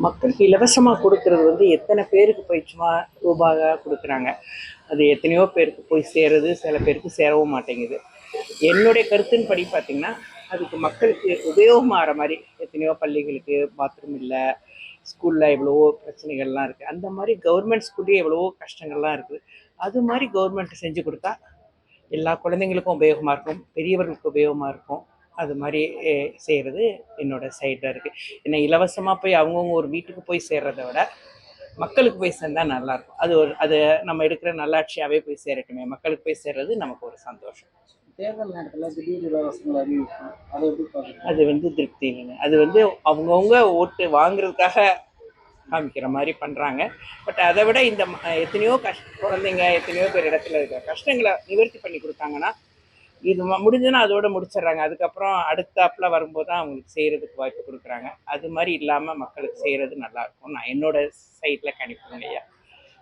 மக்களுக்கு இலவசமாக கொடுக்கறது வந்து எத்தனை பேருக்கு போய் சும்மா ரூபாக கொடுக்குறாங்க. அது எத்தனையோ பேருக்கு போய் சேருது, சில பேருக்கு சேரவும் மாட்டேங்குது. என்னுடைய கருத்தின் படி பார்த்திங்கன்னா, அதுக்கு மக்களுக்கு உபயோகமாகிற மாதிரி எத்தனையோ பள்ளிகளுக்கு பாத்ரூம் இல்லை, ஸ்கூலில் எவ்வளவோ பிரச்சனைகள்லாம் இருக்குது. அந்த மாதிரி கவர்மெண்ட் ஸ்கூல்லேயே எவ்வளவோ கஷ்டங்கள்லாம் இருக்குது. அது மாதிரி கவர்மெண்ட் செஞ்சு கொடுத்தா எல்லா குழந்தைங்களுக்கும் உபயோகமாக இருக்கும், பெரியவர்களுக்கு உபயோகமாக இருக்கும். அது மாதிரி செய்கிறது என்னோட சைடில் இருக்குது. ஏன்னா இலவசமாக போய் அவங்கவுங்க ஒரு வீட்டுக்கு போய் சேர்றத விட மக்களுக்கு போய் சேர்ந்தால் நல்லாயிருக்கும். அது நம்ம எடுக்கிற நல்லாட்சியாகவே போய் சேரட்டுமே. மக்களுக்கு போய் சேர்றது நமக்கு ஒரு சந்தோஷம். தேர்தல் நேரத்தில் திடீர் இலவசங்கள் அறிவிக்கும், அதை எப்படி பார்க்குறீங்க? அது வந்து திருப்தி இல்லைங்க. அது வந்து அவங்கவுங்க ஓட்டு வாங்குறதுக்காக காமிக்கிற மாதிரி பண்ணுறாங்க. பட் அதை விட இந்த எத்தனையோ குழந்தைங்க எத்தனையோ பேர் இடத்துல இருக்கிற கஷ்டங்களை நிவர்த்தி பண்ணி கொடுத்தாங்கன்னா, இது முடிஞ்சுன்னா அதோட முடிச்சிடுறாங்க. அதுக்கப்புறம் அடுத்தாப்புல வரும்போது தான் அவங்களுக்கு செய்கிறதுக்கு வாய்ப்பு கொடுக்குறாங்க. அது மாதிரி இல்லாமல் மக்களுக்கு செய்கிறது நல்லாயிருக்கும். நான் என்னோட சைடில் கணிப்புங்க ஐயா.